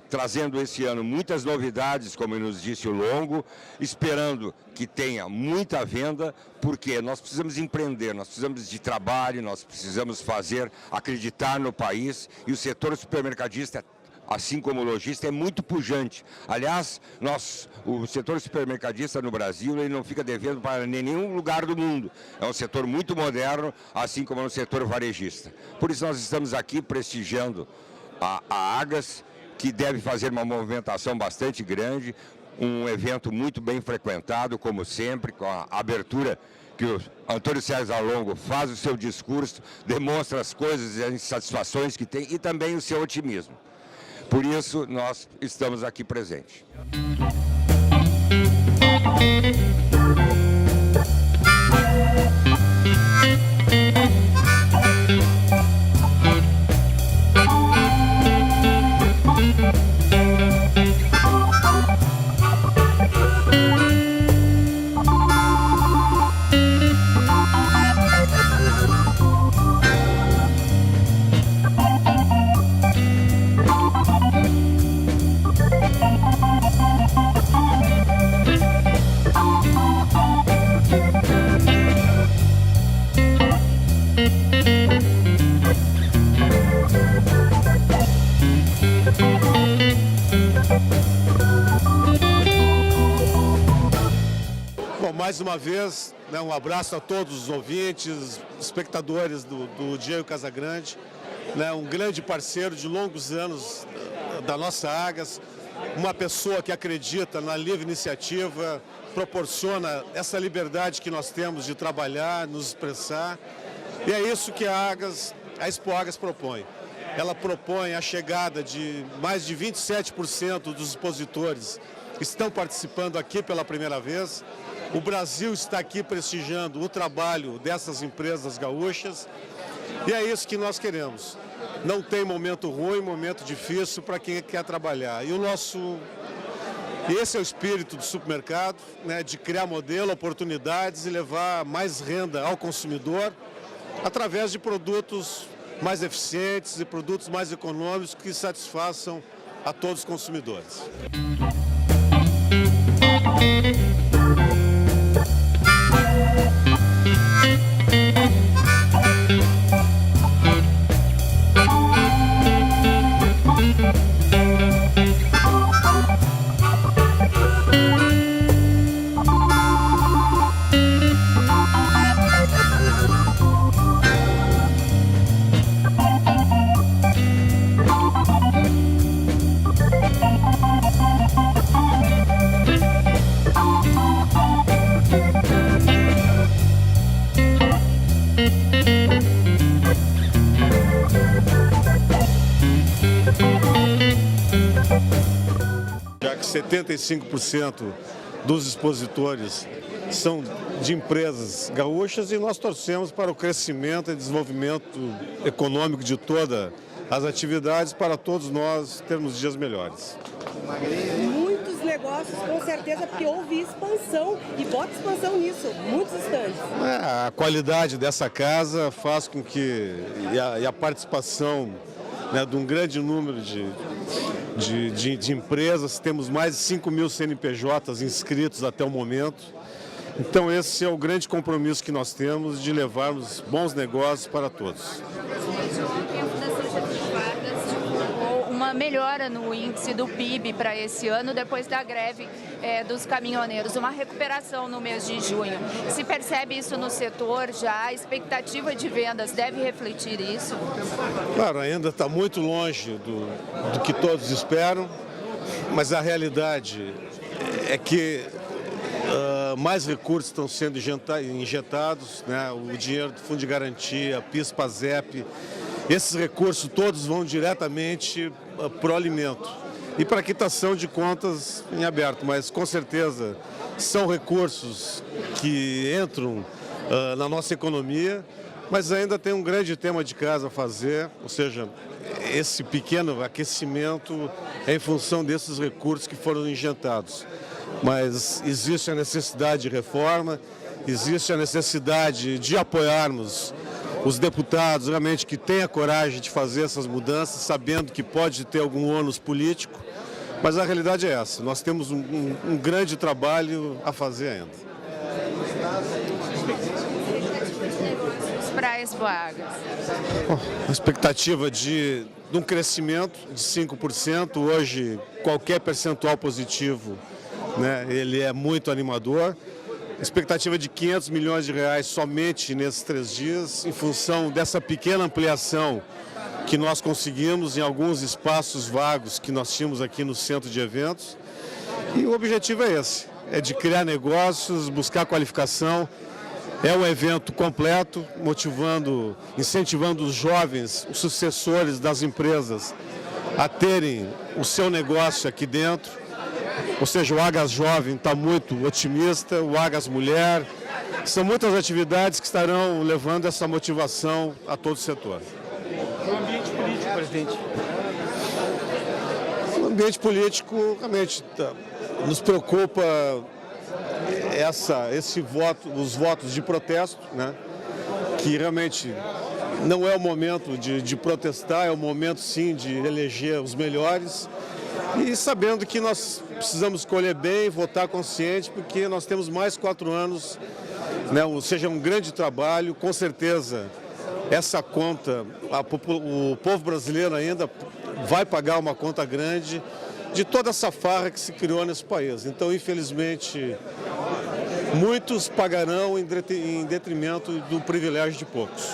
[SPEAKER 2] Trazendo esse ano muitas novidades, como nos disse o Longo, esperando que tenha muita venda, porque nós precisamos empreender, nós precisamos de trabalho, nós precisamos acreditar no país, e o setor supermercadista, assim como o lojista, é muito pujante. Aliás, o setor supermercadista no Brasil, ele não fica devendo para nenhum lugar do mundo. É um setor muito moderno, assim como no setor varejista. Por isso nós estamos aqui prestigiando a Agas, que deve fazer uma movimentação bastante grande, um evento muito bem frequentado, como sempre, com a abertura que o Antônio César Longo faz o seu discurso, demonstra as coisas e as insatisfações que tem e também o seu otimismo. Por isso, nós estamos aqui presentes.
[SPEAKER 9] Bom, mais uma vez, né, um abraço a todos os ouvintes, espectadores do Diego Casagrande, né, um grande parceiro de longos anos da nossa Agas, uma pessoa que acredita na livre iniciativa, proporciona essa liberdade que nós temos de trabalhar, nos expressar, e é isso que a Expo Agas propõe. Ela propõe a chegada de mais de 27% dos expositores que estão participando aqui pela primeira vez. O Brasil está aqui prestigiando o trabalho dessas empresas gaúchas e é isso que nós queremos. Não tem momento ruim, momento difícil para quem quer trabalhar. E esse é o espírito do supermercado, né, de criar modelo, oportunidades e levar mais renda ao consumidor através de produtos mais eficientes e produtos mais econômicos que satisfaçam a todos os consumidores. Já que 75% dos expositores são de empresas gaúchas e nós torcemos para o crescimento e desenvolvimento econômico de todas as atividades para todos nós termos dias melhores.
[SPEAKER 10] Muitos negócios, com certeza, porque houve expansão e bota expansão nisso, muitos estandes.
[SPEAKER 9] A qualidade dessa casa faz com que e a participação, né, de um grande número de empresas, temos mais de 5.000 CNPJs inscritos até o momento. Então esse é o grande compromisso que nós temos de levarmos bons negócios para todos.
[SPEAKER 11] Uma melhora no índice do PIB para esse ano, depois da greve dos caminhoneiros, uma recuperação no mês de junho. Se percebe isso no setor já? A expectativa de vendas deve refletir isso?
[SPEAKER 9] Claro, ainda está muito longe do que todos esperam, mas a realidade é que mais recursos estão sendo injetados, né? O dinheiro do Fundo de Garantia, PIS, PASEP, esses recursos todos vão diretamente para o alimento e para a quitação de contas em aberto, mas com certeza são recursos que entram na nossa economia, mas ainda tem um grande tema de casa a fazer, ou seja, esse pequeno aquecimento é em função desses recursos que foram injetados. Mas existe a necessidade de reforma, existe a necessidade de apoiarmos os deputados realmente que têm a coragem de fazer essas mudanças, sabendo que pode ter algum ônus político, mas a realidade é essa, nós temos um grande trabalho a fazer ainda.
[SPEAKER 11] Para a Expo Agas?
[SPEAKER 9] A expectativa de um crescimento de 5%, hoje qualquer percentual positivo, né, ele é muito animador. Expectativa de 500 milhões de reais somente nesses 3 dias, em função dessa pequena ampliação que nós conseguimos em alguns espaços vagos que nós tínhamos aqui no centro de eventos. E o objetivo é esse, é de criar negócios, buscar qualificação. É um evento completo, motivando, incentivando os jovens, os sucessores das empresas a terem o seu negócio aqui dentro. Ou seja, o Agas Jovem está muito otimista, o Agas Mulher. São muitas atividades que estarão levando essa motivação a todo o setor.
[SPEAKER 12] O ambiente político, presidente?
[SPEAKER 9] O ambiente político realmente nos preocupa os votos de protesto, né? Que realmente não é o momento de protestar, é o momento sim de eleger os melhores. E sabendo que nós precisamos escolher bem, votar consciente, porque nós temos mais 4 anos, né? Ou seja, um grande trabalho, com certeza essa conta, o povo brasileiro ainda vai pagar uma conta grande de toda essa farra que se criou nesse país. Então, infelizmente, muitos pagarão em detrimento do privilégio de poucos.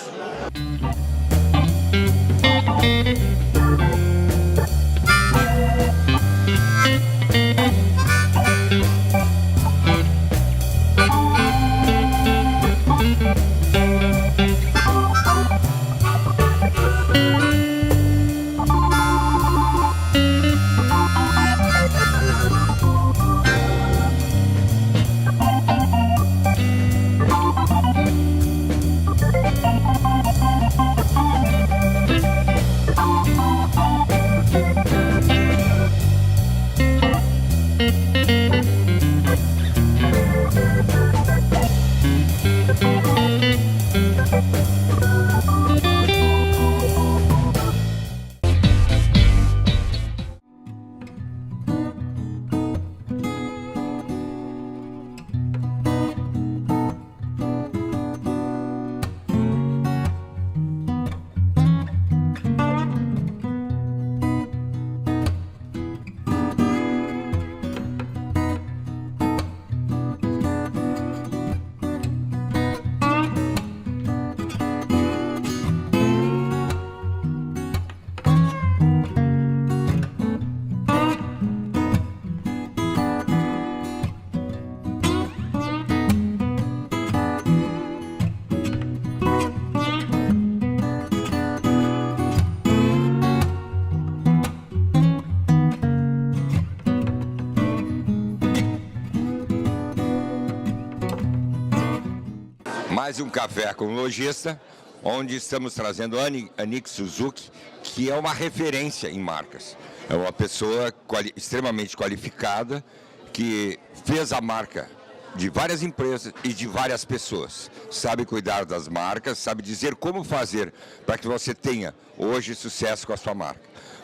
[SPEAKER 2] Mais um café com o lojista, onde estamos trazendo a Annick Suzuki, que é uma referência em marcas. É uma pessoa extremamente qualificada, que fez a marca de várias empresas e de várias pessoas. Sabe cuidar das marcas, sabe dizer como fazer para que você tenha hoje sucesso com a sua marca.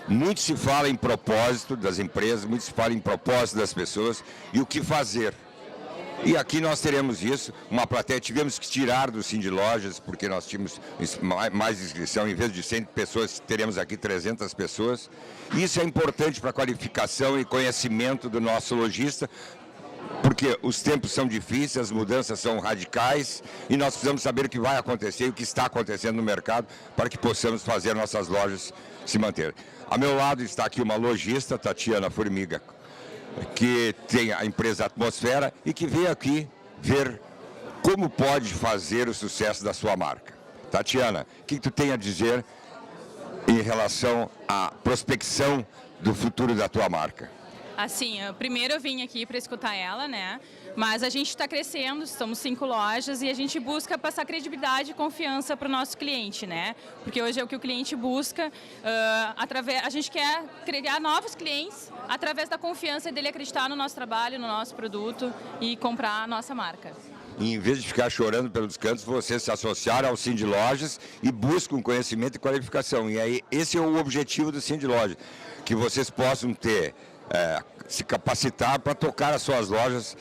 [SPEAKER 2] Muito se fala em propósito das empresas, muito se fala em propósito das pessoas e o que fazer. E aqui nós teremos isso, uma plateia, tivemos que tirar do Cindy Lojas, porque nós tínhamos mais inscrição, em vez de 100 pessoas, teremos aqui 300 pessoas. Isso é importante para a qualificação e conhecimento do nosso lojista, porque os tempos são difíceis, as mudanças são radicais, e nós precisamos saber o que vai acontecer e o que está acontecendo no mercado, para que possamos fazer nossas lojas se manter. A meu lado está aqui uma lojista, Tatiana Formiga, que tem a empresa Atmosfera e que veio aqui ver como pode fazer o sucesso da sua marca. Tatiana, o que tu tem a dizer em relação à prospecção do futuro da tua marca?
[SPEAKER 13] Assim, primeiro eu vim aqui para escutar ela, né? Mas a gente está crescendo, estamos 5 lojas e a gente busca passar credibilidade e confiança para o nosso cliente, né? Porque hoje é o que o cliente busca. A gente quer criar novos clientes através da confiança dele acreditar no nosso trabalho, no nosso produto e comprar a nossa marca.
[SPEAKER 2] E em vez de ficar chorando pelos cantos, vocês se associaram ao Cindy Lojas e buscam conhecimento e qualificação. E aí esse é o objetivo do Cindy Lojas, que vocês possam ter, se capacitar para tocar as suas lojas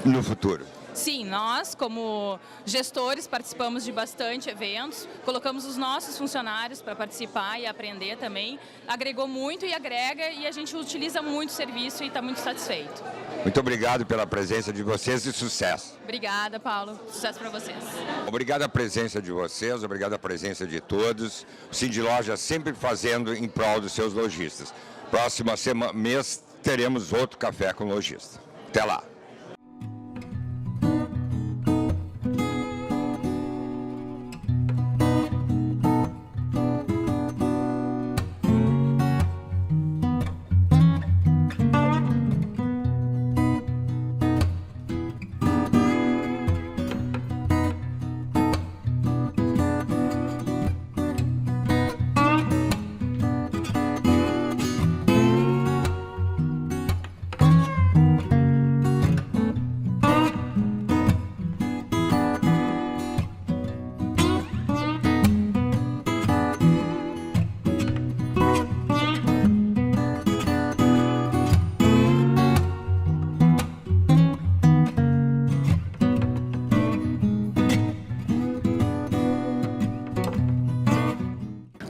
[SPEAKER 2] no futuro.
[SPEAKER 13] Sim, nós, como gestores, participamos de bastante eventos, colocamos os nossos funcionários para participar e aprender também. Agregou muito e agrega e a gente utiliza muito o serviço e está muito satisfeito.
[SPEAKER 2] Muito obrigado pela presença de vocês e sucesso.
[SPEAKER 13] Obrigada, Paulo. Sucesso para vocês.
[SPEAKER 2] Obrigado a presença de vocês, obrigado a presença de todos. O Cindy Loja sempre fazendo em prol dos seus lojistas. Próximo mês
[SPEAKER 14] teremos outro Café com Lojista. Até lá!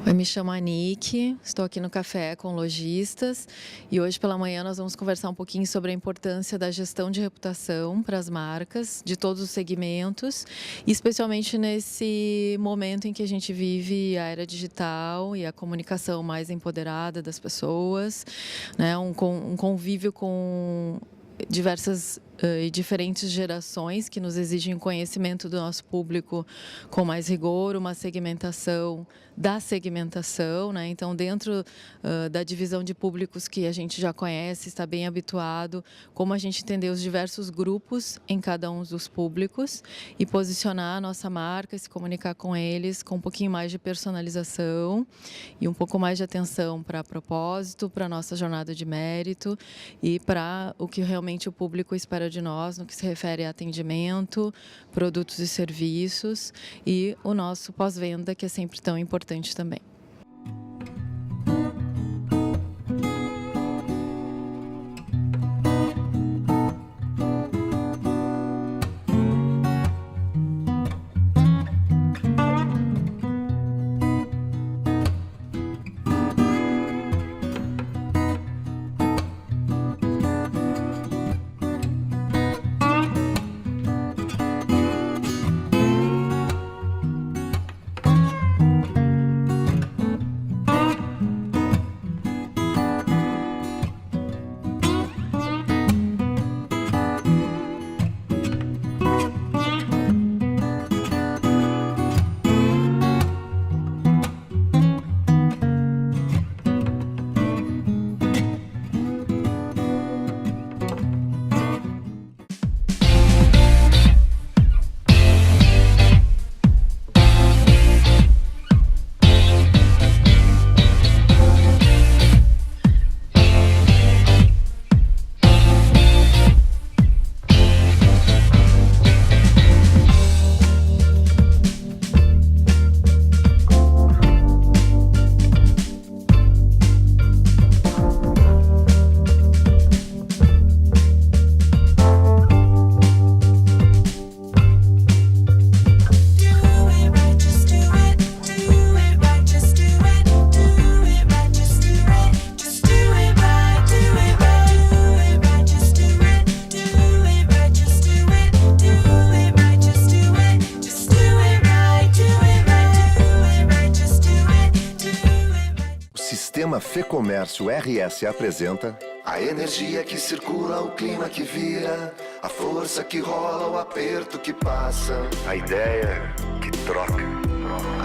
[SPEAKER 15] Eu me chamo Anique, estou aqui no Café com Lojistas e hoje pela manhã nós vamos conversar um pouquinho sobre a importância da gestão de reputação para as marcas de todos os segmentos, especialmente nesse momento em que a gente vive a era digital e a comunicação mais empoderada das pessoas, né? Um convívio com diversas e diferentes gerações que nos exigem conhecimento do nosso público com mais rigor, uma segmentação da segmentação, né? Então, dentro da divisão de públicos que a gente já conhece, está bem habituado, como a gente entender os diversos grupos em cada um dos públicos e posicionar a nossa marca, se comunicar com eles com um pouquinho mais de personalização e um pouco mais de atenção para propósito, para a nossa jornada de mérito e para o que realmente o público espera de nós no que se refere a atendimento, produtos e serviços e o nosso pós-venda, que é sempre tão importante também.
[SPEAKER 3] Fecomércio RS apresenta a energia que circula, o clima que vira, a força que rola, o aperto que passa, a ideia que troca,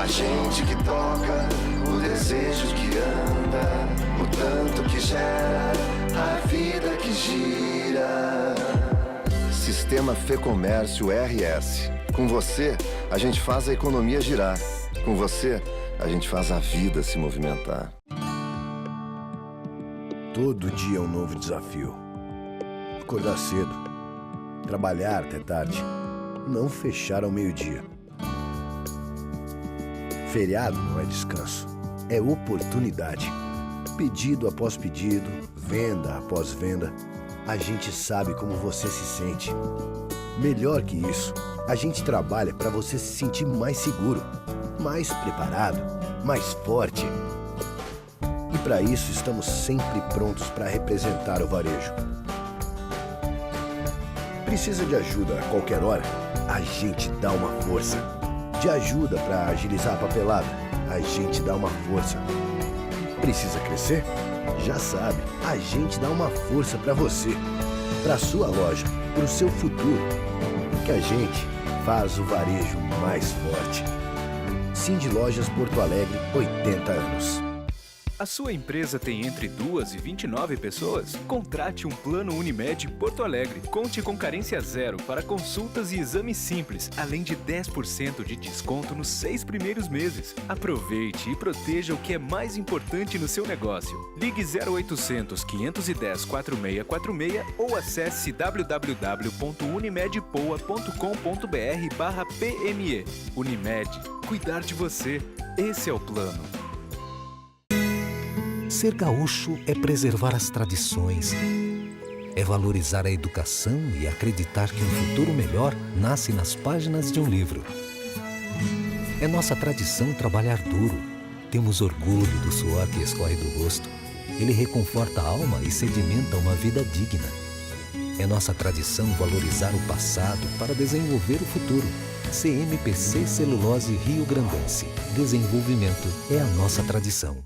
[SPEAKER 3] a gente que toca, o desejo que anda, o tanto que gera, a vida que gira. Sistema Fecomércio RS. Com você, a gente faz a economia girar. Com você, a gente faz a vida se movimentar.
[SPEAKER 4] Todo dia é um novo desafio. Acordar cedo, trabalhar até tarde, não fechar ao meio-dia. Feriado não é descanso, é oportunidade. Pedido após pedido, venda após venda, a gente sabe como você se sente. Melhor que isso, a gente trabalha para você se sentir mais seguro, mais preparado, mais forte. E para isso estamos sempre prontos para representar o varejo. Precisa de ajuda a qualquer hora? A gente dá uma força. De ajuda para agilizar a papelada? A gente dá uma força. Precisa crescer? Já sabe, a gente dá uma força para você, para sua loja, para o seu futuro. Porque a gente faz o varejo mais forte. Cindy Lojas Porto Alegre, 80 anos.
[SPEAKER 5] A sua empresa tem entre 2 e 29 pessoas? Contrate um plano Unimed Porto Alegre. Conte com carência zero para consultas e exames simples, além de 10% de desconto nos 6 primeiros meses. Aproveite e proteja o que é mais importante no seu negócio. Ligue 0800 510 4646 ou acesse www.unimedpoa.com.br/PME. Unimed, cuidar de você. Esse é o plano.
[SPEAKER 6] Ser gaúcho é preservar as tradições, é valorizar a educação e acreditar que um futuro melhor nasce nas páginas de um livro. É nossa tradição trabalhar duro. Temos orgulho do suor que escorre do rosto. Ele reconforta a alma e sedimenta uma vida digna. É nossa tradição valorizar o passado para desenvolver o futuro. CMPC Celulose Rio Grandense. Desenvolvimento é a nossa tradição.